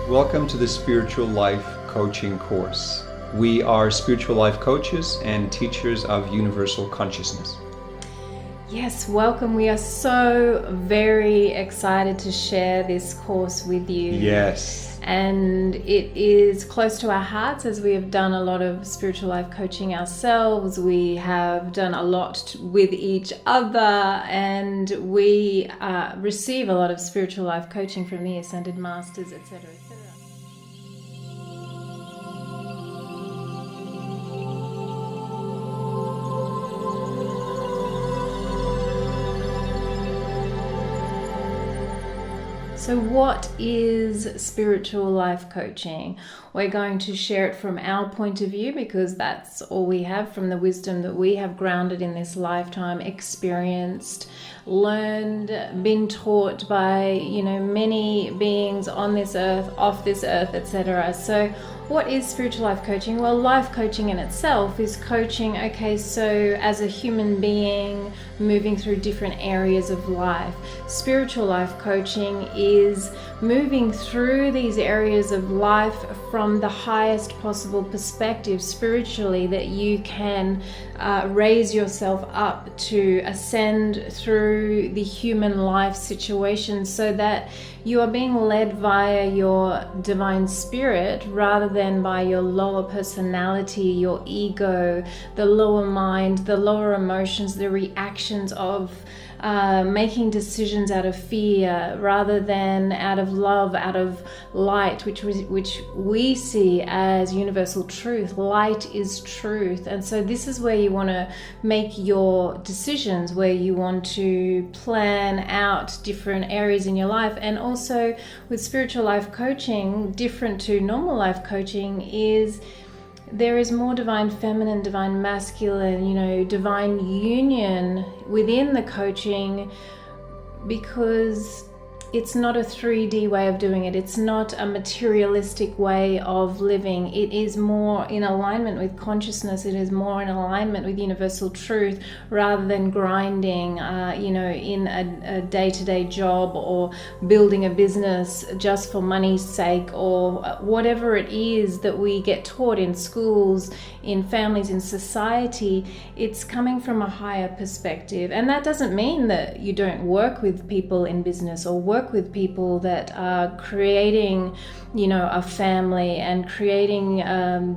Welcome to the Spiritual Life Coaching course. We are spiritual life coaches and teachers of universal consciousness. Yes, welcome. We are so very excited to share this course with you. Yes. And it is close to our hearts as we have done a lot of spiritual life coaching ourselves. We have done a lot with each other, and we receive a lot of spiritual life coaching from the Ascended Masters, etc., etc. So what is spiritual life coaching? We're going to share it from our point of view because that's all we have, from the wisdom that we have grounded in this lifetime, experienced, learned, been taught by, many beings on this earth, off this earth, etc. So what is spiritual life coaching? Well, life coaching in itself is coaching, so as a human being moving through different areas of life. Spiritual life coaching is moving through these areas of life from the highest possible perspective spiritually, that you can raise yourself up to ascend through the human life situation, so that you are being led via your divine spirit rather than by your lower personality, your ego, the lower mind, the lower emotions, the reactions of making decisions out of fear rather than out of love, out of light, which we see as universal truth. Light is truth. And so this is where you want to make your decisions, where you want to plan out different areas in your life. And also with spiritual life coaching, different to normal life coaching, is there is more divine feminine, divine masculine, divine union within the coaching, because it's not a 3D way of doing it. It's not a materialistic way of living. It is more in alignment with consciousness. It is more in alignment with universal truth, rather than grinding, in a day-to-day job or building a business just for money's sake, or whatever it is that we get taught in schools, in families, in society. It's coming from a higher perspective. And that doesn't mean that you don't work with people in business or work with people that are creating, a family and creating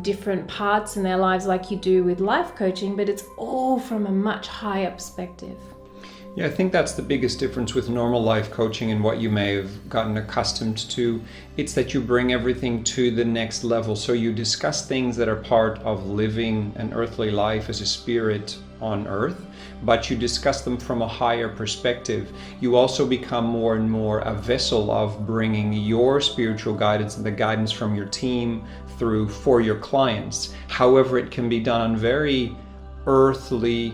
different parts in their lives like you do with life coaching, but it's all from a much higher perspective. Yeah, I think that's the biggest difference with normal life coaching and what you may have gotten accustomed to. It's that you bring everything to the next level. So you discuss things that are part of living an earthly life as a spirit on earth, but you discuss them from a higher perspective. You also become more and more a vessel of bringing your spiritual guidance and the guidance from your team through for your clients. However, it can be done on very earthly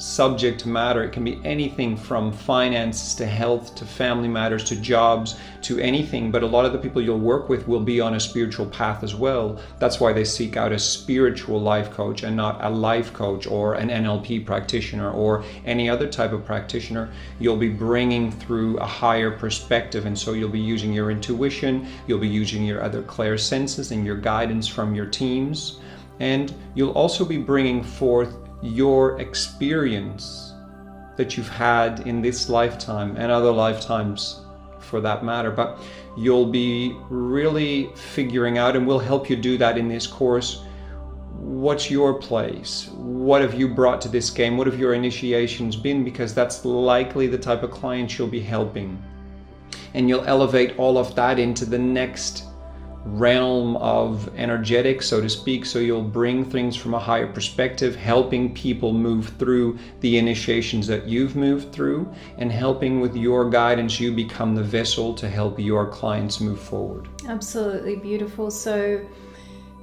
subject matter. It can be anything from finances to health to family matters to jobs to anything, but a lot of the people you'll work with will be on a spiritual path as well. That's why they seek out a spiritual life coach and not a life coach or an NLP practitioner or any other type of practitioner. You'll be bringing through a higher perspective, and so you'll be using your intuition, you'll be using your other clairsenses and your guidance from your teams, and you'll also be bringing forth your experience that you've had in this lifetime and other lifetimes for that matter. But you'll be really figuring out, and we'll help you do that in this course, what's your place? What have you brought to this game? What have your initiations been? Because that's likely the type of clients you'll be helping. And you'll elevate all of that into the next realm of energetics, so to speak. So you'll bring things from a higher perspective, helping people move through the initiations that you've moved through, and helping with your guidance, you become the vessel to help your clients move forward. Absolutely beautiful. So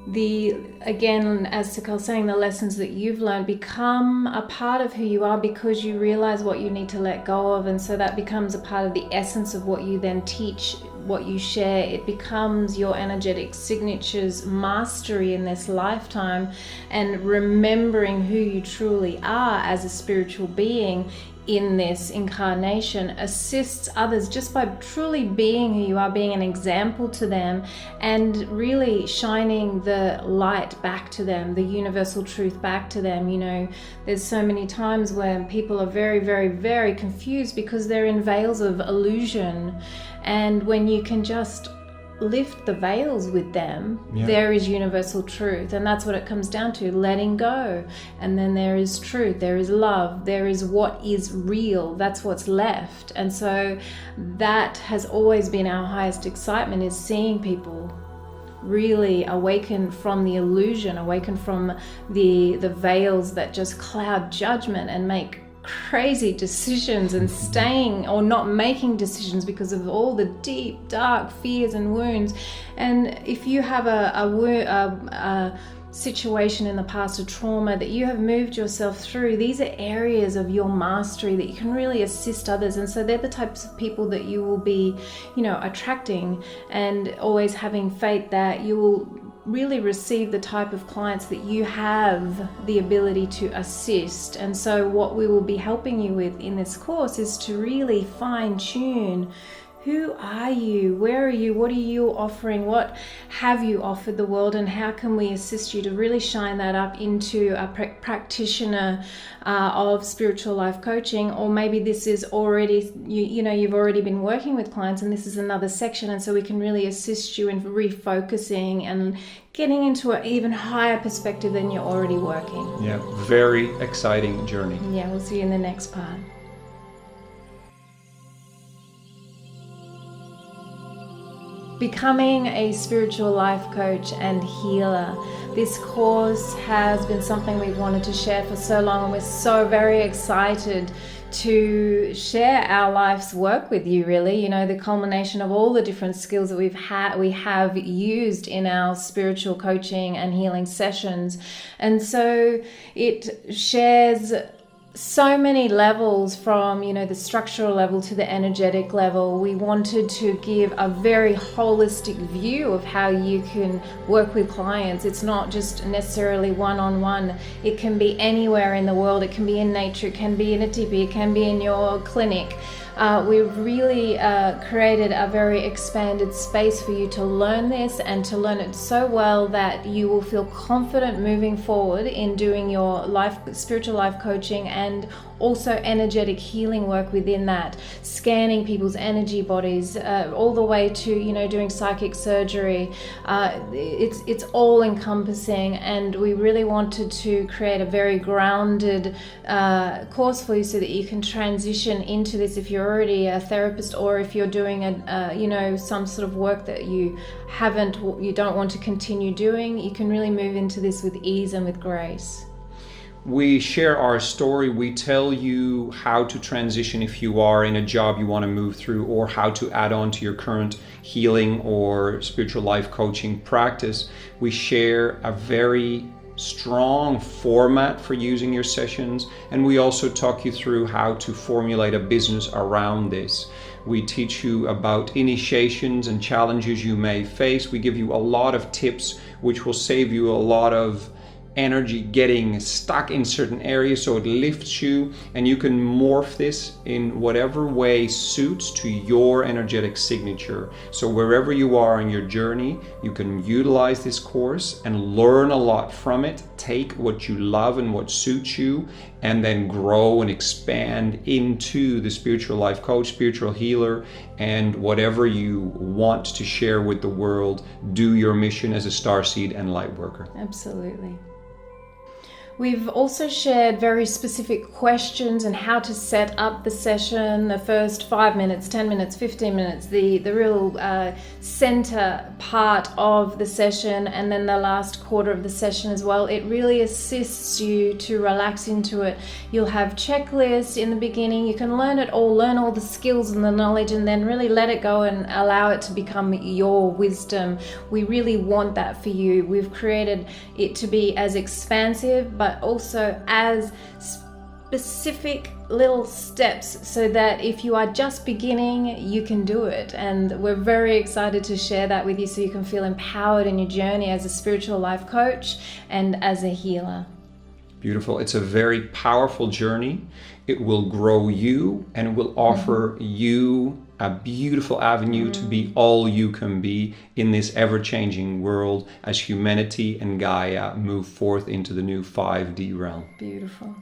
again, as Sikaal's saying, the lessons that you've learned become a part of who you are because you realize what you need to let go of, and so that becomes a part of the essence of what you then teach, what you share. It becomes your energetic signatures, mastery in this lifetime, and remembering who you truly are as a spiritual being in this incarnation assists others just by truly being who you are, being an example to them, and really shining the light back to them, the universal truth back to them. You know, there's so many times when people are very, very, very confused because they're in veils of illusion. And when you can just lift the veils with them, there is universal truth, and that's what it comes down to, letting go. And then there is truth, there is love, there is what is real, that's what's left. And so that has always been our highest excitement, is seeing people really awaken from the illusion, awaken from the veils that just cloud judgment and make crazy decisions, and staying or not making decisions because of all the deep, dark fears and wounds. And if you have a situation in the past, a trauma that you have moved yourself through, these are areas of your mastery that you can really assist others. And so they're the types of people that you will be, you know, attracting, and always having faith that you will really receive the type of clients that you have the ability to assist. And so what we will be helping you with in this course is to really fine tune, who are you? Where are you? What are you offering? What have you offered the world? And how can we assist you to really shine that up into a practitioner of spiritual life coaching? Or maybe this is already, you've already been working with clients and this is another section. And so we can really assist you in refocusing and getting into an even higher perspective than you're already working. Yeah, very exciting journey. Yeah, we'll see you in the next part. Becoming a spiritual life coach and healer. This course has been something we've wanted to share for so long, and we're so very excited to share our life's work with you, really. You know, the culmination of all the different skills that we have used in our spiritual coaching and healing sessions. And so it shares so many levels, from, you know, the structural level to the energetic level. We wanted to give a very holistic view of how you can work with clients. It's not just necessarily one-on-one. It can be anywhere in the world. It can be in nature, it can be in a tipi, it can be in your clinic. We've really created a very expanded space for you to learn this, and to learn it so well that you will feel confident moving forward in doing your spiritual life coaching, and also energetic healing work within that, scanning people's energy bodies, all the way to, you know, doing psychic surgery. It's all encompassing, and we really wanted to create a very grounded course for you so that you can transition into this if you're already a therapist, or if you're doing some sort of work that you don't want to continue doing. You can really move into this with ease and with grace. We share our story. We tell you how to transition if you are in a job you want to move through, or how to add on to your current healing or spiritual life coaching practice. We share a very strong format for using your sessions, and we also talk you through how to formulate a business around this. We teach you about initiations and challenges you may face. We give you a lot of tips which will save you a lot of energy getting stuck in certain areas, so it lifts you, and you can morph this in whatever way suits to your energetic signature. So wherever you are on your journey, you can utilize this course and learn a lot from it. Take what you love and what suits you, and then grow and expand into the spiritual life coach, spiritual healer, and whatever you want to share with the world. Do your mission as a starseed and light worker. Absolutely. We've also shared very specific questions and how to set up the session, the first 5 minutes, 10 minutes, 15 minutes, the real center part of the session, and then the last quarter of the session as well. It really assists you to relax into it. You'll have checklists in the beginning. You can learn it all, learn all the skills and the knowledge, and then really let it go and allow it to become your wisdom. We really want that for you. We've created it to be as expansive, but also as specific little steps, so that if you are just beginning, you can do it. And we're very excited to share that with you, so you can feel empowered in your journey as a spiritual life coach and as a healer. Beautiful. It's a very powerful journey. It will grow you and it will offer you a beautiful avenue to be all you can be in this ever-changing world as humanity and Gaia move forth into the new 5D realm. Beautiful.